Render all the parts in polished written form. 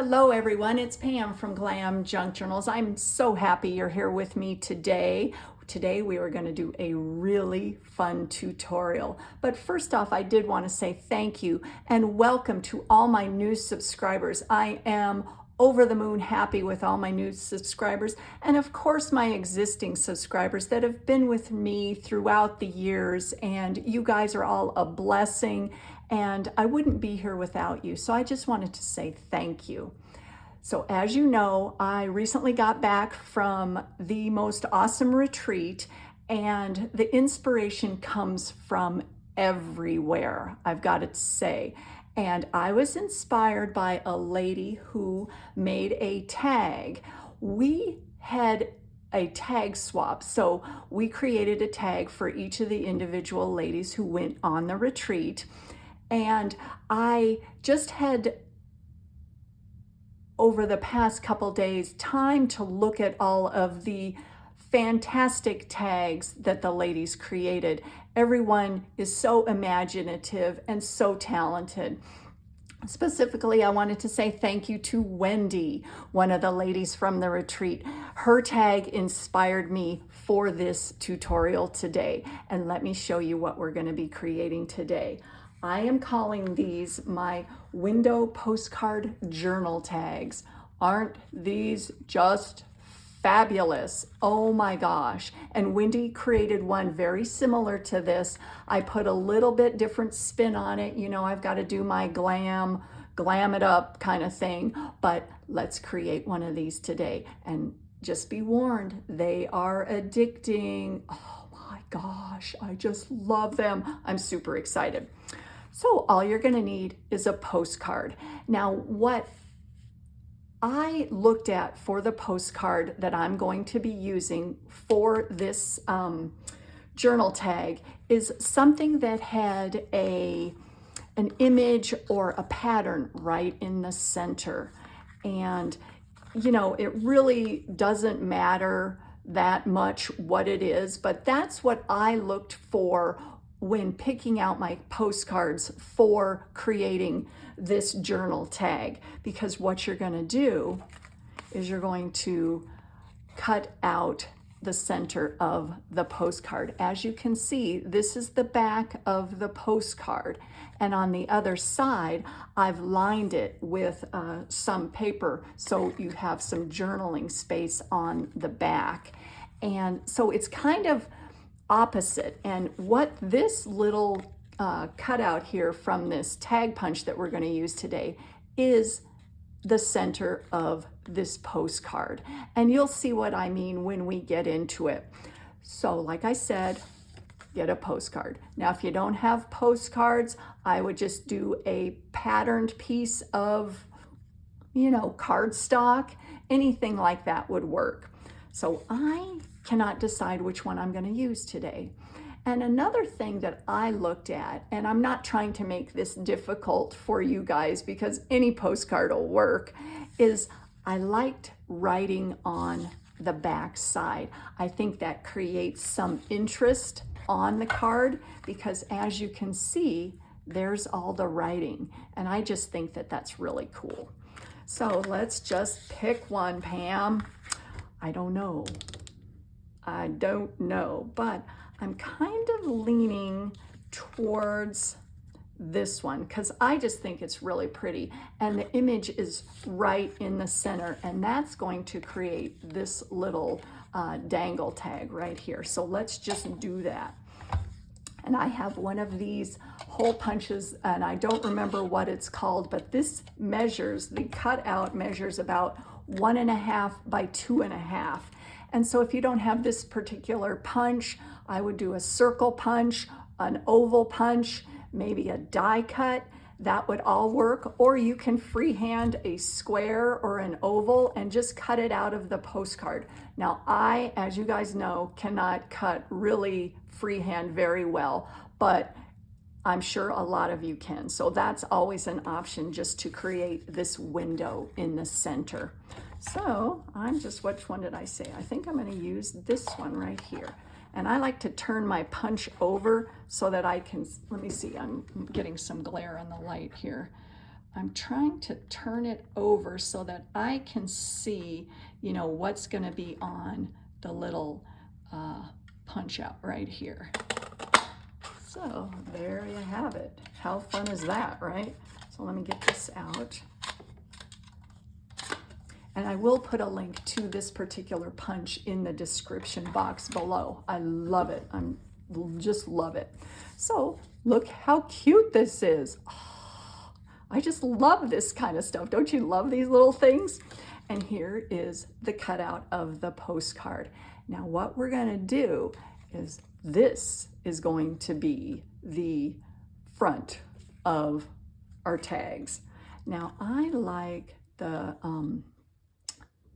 Hello everyone, it's Pam from Glam Junk Journals. I'm so happy you're here with me today. Today we are going to do a really fun tutorial. But first off, I did want to say thank you and welcome to all my new subscribers. I am over the moon happy with all my new subscribers and of course my existing subscribers that have been with me throughout the years, and you guys are all a blessing and I wouldn't be here without you. So I just wanted to say thank you. So as you know, I recently got back from the most awesome retreat, and the inspiration comes from everywhere, I've got to say. And I was inspired by a lady who made a tag. We had a tag swap. So we created a tag for each of the individual ladies who went on the retreat. And I just had, over the past couple days, time to look at all of the fantastic tags that the ladies created. Everyone is so imaginative and so talented. Specifically, I wanted to say thank you to Wendy, one of the ladies from the retreat. Her tag inspired me for this tutorial today. And let me show you what we're going to be creating today. I am calling these my window postcard journal tags. Aren't these just fabulous? Oh my gosh. And Wendy created one very similar to this. I put a little bit different spin on it. You know, I've got to do my glam it up kind of thing, but let's create one of these today. And just be warned, they are addicting. Oh my gosh, I just love them. I'm super excited. So all you're going to need is a postcard. Now, what I looked at for the postcard that I'm going to be using for this journal tag is something that had an image or a pattern right in the center. And, you know, it really doesn't matter that much what it is, but that's what I looked for when picking out my postcards for creating this journal tag. Because what you're going to do is you're going to cut out the center of the postcard. As you can see, this is the back of the postcard, and on the other side I've lined it with some paper so you have some journaling space on the back. And so it's kind of opposite. And what this little cutout here from this tag punch that we're going to use today is the center of this postcard. And you'll see what I mean when we get into it. So like I said, get a postcard. Now, if you don't have postcards, I would just do a patterned piece of, you know, cardstock. Anything like that would work. So I cannot decide which one I'm going to use today. And another thing that I looked at, and I'm not trying to make this difficult for you guys because any postcard will work, is I liked writing on the back side. I think that creates some interest on the card because, as you can see, there's all the writing. And I just think that that's really cool. So let's just pick one, Pam. I don't know, but I'm kind of leaning towards this one because I just think it's really pretty, and the image is right in the center, and that's going to create this little dangle tag right here. So let's just do that. And I have one of these hole punches, and I don't remember what it's called, but this measures, the cutout measures about 1.5 by 2.5. And so if you don't have this particular punch, I would do a circle punch, an oval punch, maybe a die cut. That would all work. Or you can freehand a square or an oval and just cut it out of the postcard. Now, I, as you guys know, cannot cut really freehand very well, but I'm sure a lot of you can. So that's always an option, just to create this window in the center. So which one did I say? I think I'm going to use this one right here. And I like to turn my punch over so that I can, let me see, I'm getting some glare on the light here. I'm trying to turn it over so that I can see, you know, what's going to be on the little punch out right here. So there you have it. How fun is that, right? So let me get this out. And I will put a link to this particular punch in the description box below. I love it. Just love it. So look how cute this is. Oh, I just love this kind of stuff. Don't you love these little things? And here is the cutout of the postcard. Now what we're going to do is this is going to be the front of our tags. Now I like the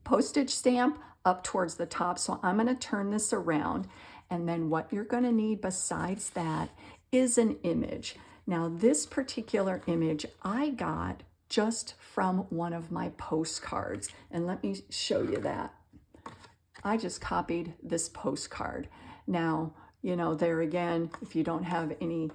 postage stamp up towards the top, so I'm going to turn this around, and then what you're going to need besides that is an image. Now this particular image I got just from one of my postcards, and let me show you that. I just copied this postcard. Now, you know, there again, if you don't have any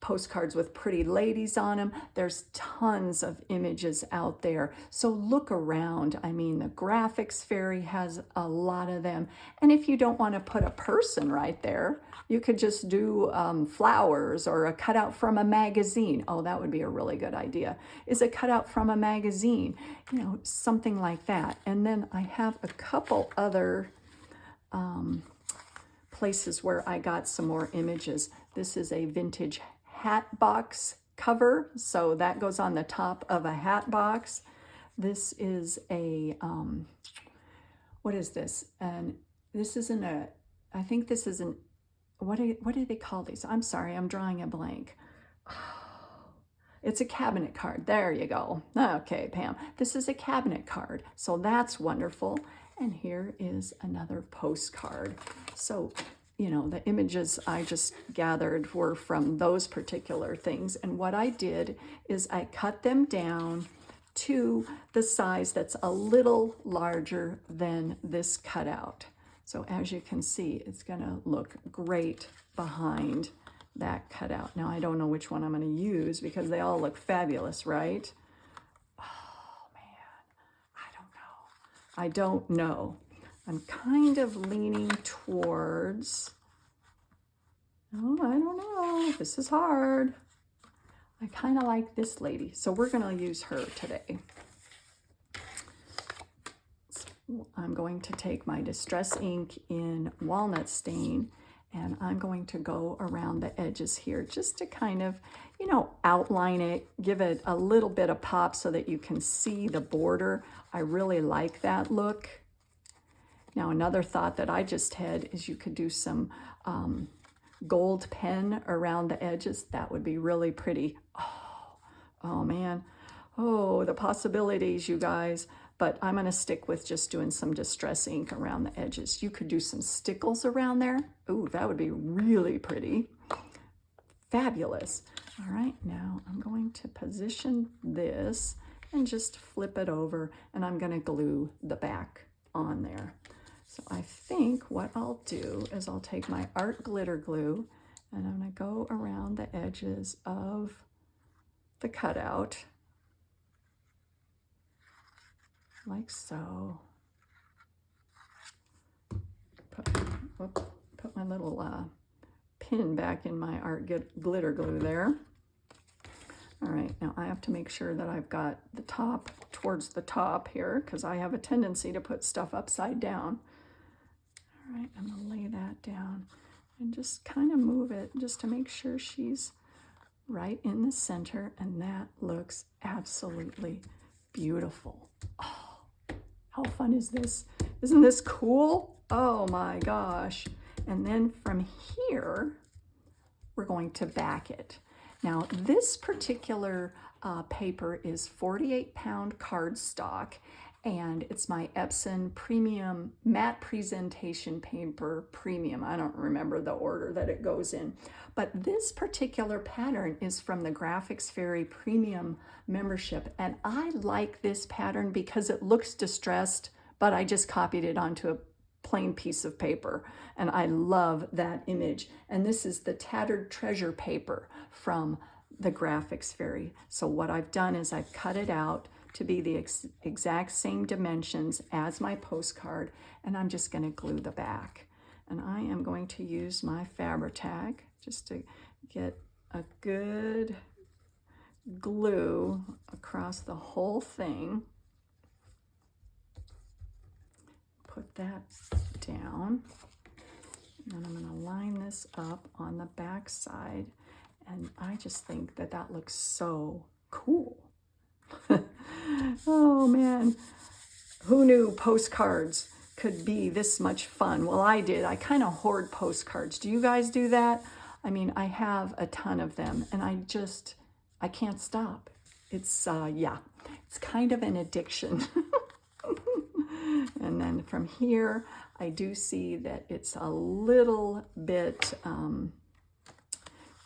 postcards with pretty ladies on them, there's tons of images out there. So look around. I mean, the Graphics Fairy has a lot of them. And if you don't want to put a person right there, you could just do flowers or a cutout from a magazine. Oh, that would be a really good idea. Is a cutout from a magazine, you know, something like that. And then I have a couple other places where I got some more images. This is a vintage hat box cover, so that goes on the top of a hat box. This is a what is this? And this isn't a, I think this isn't, what do they call these? I'm sorry, I'm drawing a blank. It's a cabinet card. There you go. Okay, Pam. This is a cabinet card, so that's wonderful. And here is another postcard. So, you know, the images I just gathered were from those particular things. And what I did is I cut them down to the size that's a little larger than this cutout. So as you can see, it's gonna look great behind that cutout. Now, I don't know which one I'm gonna use because they all look fabulous, right? Oh man, I don't know. I'm kind of leaning towards, oh, I don't know, this is hard. I kind of like this lady, so we're gonna use her today. I'm going to take my Distress ink in Walnut Stain, and I'm going to go around the edges here just to kind of, you know, outline it, give it a little bit of pop so that you can see the border. I really like that look. Now, another thought that I just had is you could do some gold pen around the edges. That would be really pretty. Oh man. Oh, the possibilities, you guys. But I'm going to stick with just doing some Distress ink around the edges. You could do some stickles around there. Ooh, that would be really pretty. Fabulous. All right, now I'm going to position this and just flip it over, and I'm going to glue the back on there. So I think what I'll do is I'll take my art glitter glue, and I'm going to go around the edges of the cutout, like so. Put my little pin back in my art glitter glue there. All right, now I have to make sure that I've got the top towards the top here because I have a tendency to put stuff upside down. All right, I'm gonna lay that down and just kind of move it just to make sure she's right in the center, and that looks absolutely beautiful. Oh, how fun is this? Isn't this cool? Oh my gosh. And then from here, we're going to back it. Now, this particular paper is 48-pound cardstock, and it's my Epson Premium Matte Presentation Paper Premium. I don't remember the order that it goes in, but this particular pattern is from the Graphics Fairy Premium membership, and I like this pattern because it looks distressed, but I just copied it onto a plain piece of paper, and I love that image. And this is the Tattered Treasure paper from the graphics fairy. So what I've done is I've cut it out to be the exact same dimensions as my postcard, and I'm just going to glue the back. And I am going to use my Fabri-Tac just to get a good glue across the whole thing. Put that down. And I'm going to line this up on the back side. And I just think that that looks so cool. Oh man, who knew postcards could be this much fun? Well, I did. I kind of hoard postcards. Do you guys do that? I mean, I have a ton of them and I can't stop. It's, yeah, it's kind of an addiction. And then from here, I do see that it's a little bit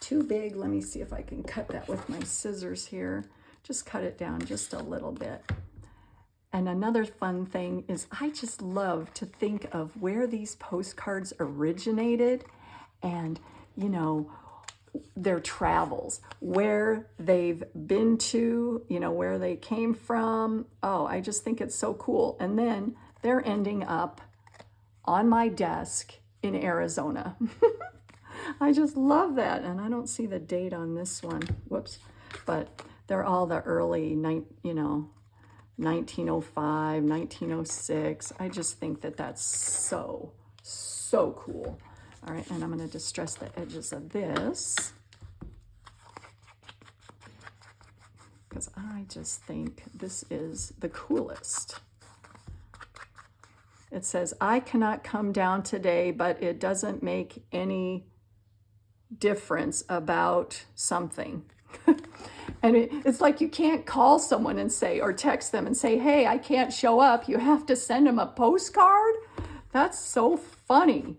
too big. Let me see if I can cut that with my scissors here. Just cut it down just a little bit. And another fun thing is I just love to think of where these postcards originated and, you know, their travels, where they've been to, you know, where they came from. Oh, I just think it's so cool. And then they're ending up on my desk in Arizona. I just love that. And I don't see the date on this one. Whoops. But they're all the early, 1905, 1906. I just think that that's so, so cool. All right, and I'm going to distress the edges of this because I just think this is the coolest. It says, I cannot come down today, but it doesn't make any difference about something. And it's like you can't call someone and say, or text them and say, hey, I can't show up. You have to send them a postcard? That's so funny.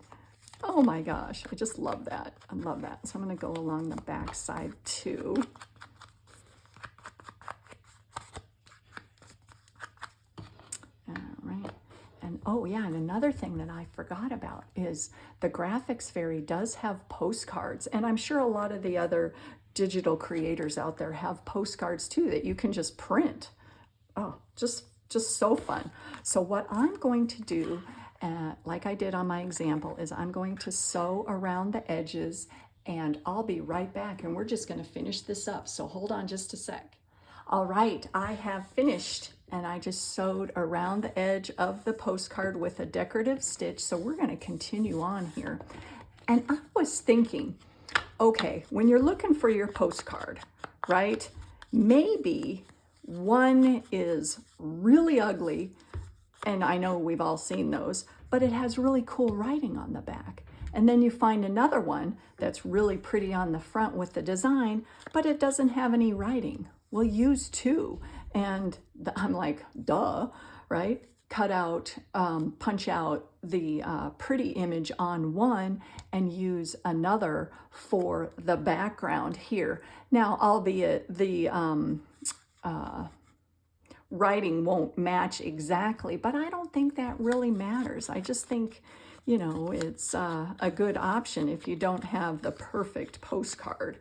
Oh my gosh, I just love that. I love that. So I'm going to go along the back side too. All right. And oh yeah, and another thing that I forgot about is the Graphics Fairy does have postcards. And I'm sure a lot of the other digital creators out there have postcards too that you can just print. Oh, just so fun. So what I'm going to do, like I did on my example, is I'm going to sew around the edges and I'll be right back and we're just going to finish this up. So hold on just a sec. All right, I have finished and I just sewed around the edge of the postcard with a decorative stitch. So we're going to continue on here. And I was thinking, okay, when you're looking for your postcard, right, maybe one is really ugly, and I know we've all seen those, but it has really cool writing on the back. And then you find another one that's really pretty on the front with the design, but it doesn't have any writing. Well, use two. And I'm like, duh, right? Cut out, punch out the pretty image on one and use another for the background here. Now, albeit the writing won't match exactly, but I don't think that really matters. I just think, you know, it's a good option if you don't have the perfect postcard.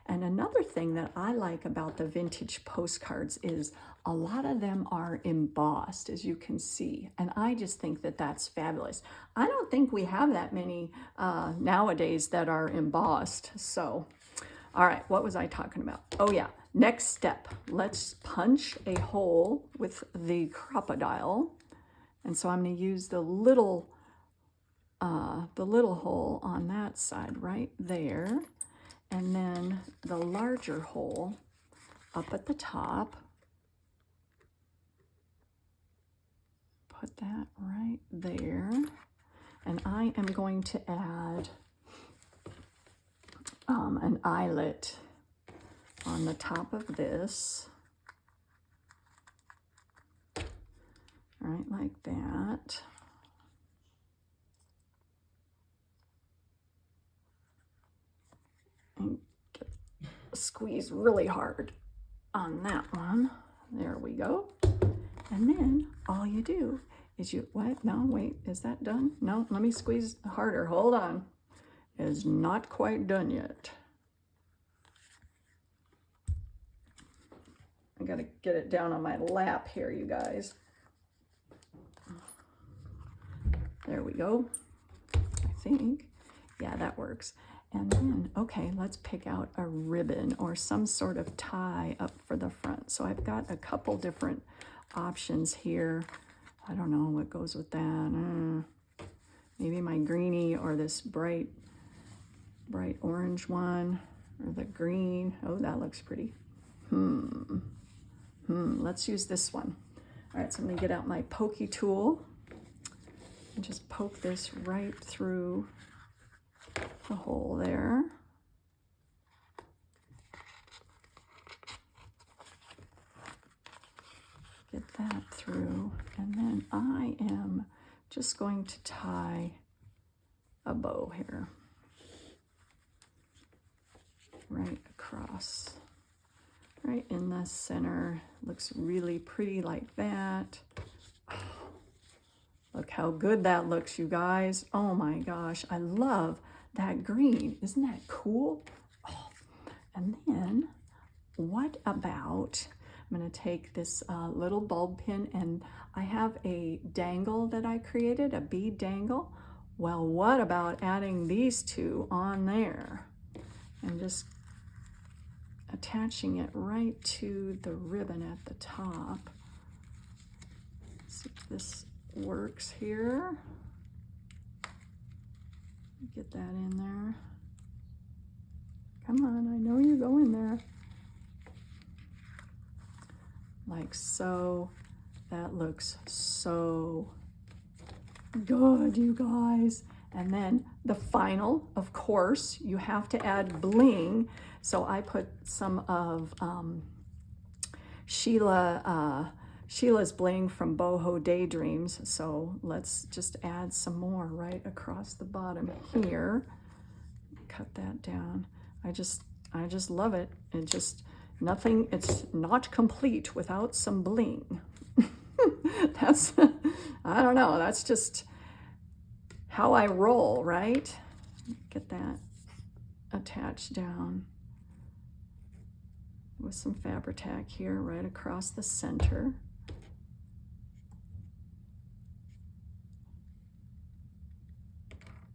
And another thing that I like about the vintage postcards is a lot of them are embossed, as you can see. And I just think that that's fabulous. I don't think we have that many nowadays that are embossed. So, all right, what was I talking about? Oh yeah, next step. Let's punch a hole with the crocodile. And so I'm gonna use the little hole on that side right there. And then the larger hole up at the top. Put that right there. And I am going to add an eyelet on the top of this. Right like that. And squeeze really hard on that one. There we go. And then all you do is you, what? No, wait, is that done? No, let me squeeze harder. Hold on. It's not quite done yet. I gotta get it down on my lap here, you guys. There we go. I think, yeah, that works. And then, okay, let's pick out a ribbon or some sort of tie up for the front. So I've got a couple different options here. I don't know what goes with that. Maybe my greenie or this bright orange one, or the green. Oh, that looks pretty. Let's use this one. All right, so I'm gonna get out my pokey tool and just poke this right through the hole there. Get that through, and then I am just going to tie a bow here, right across, right in the center. Looks really pretty like that. Oh, look how good that looks, you guys. Oh my gosh, I love that green. Isn't that cool? Oh. And then what about, I'm going to take this little bulb pin, and I have a dangle that I created, a bead dangle. Well, what about adding these two on there and just attaching it right to the ribbon at the top? See if this works here. Get that in there. Come on, I know you go in there. Like so. That looks so good, you guys. And then the final, of course, you have to add bling. So I put some of Sheila's bling from Bohodaydreams. So let's just add some more right across the bottom here. Cut that down. I just love it. And just nothing, it's not complete without some bling. That's, I don't know, that's just how I roll, right? Get that attached down with some Fabri-Tac here right across the center.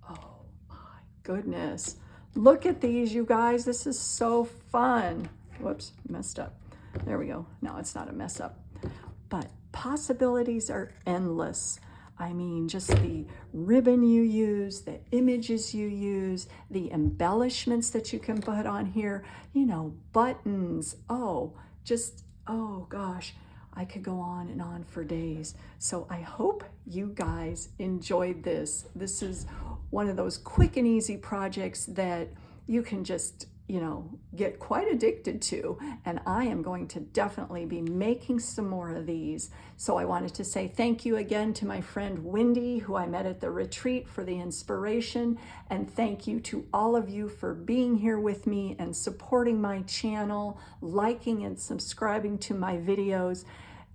Oh my goodness. Look at these, you guys. This is so fun. Whoops, messed up. There we go. No, it's not a mess up. But possibilities are endless. I mean, just the ribbon you use, the images you use, the embellishments that you can put on here, you know, buttons. Oh, just, oh gosh, I could go on and on for days. So I hope you guys enjoyed this. This is one of those quick and easy projects that you can just, you know, get quite addicted to. And I am going to definitely be making some more of these. So I wanted to say thank you again to my friend Wendy, who I met at the retreat, for the inspiration. And thank you to all of you for being here with me and supporting my channel, liking and subscribing to my videos.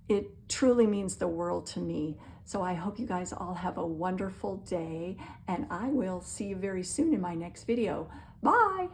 It truly means the world to me. So I hope you guys all have a wonderful day, and I will see you very soon in my next video. Bye.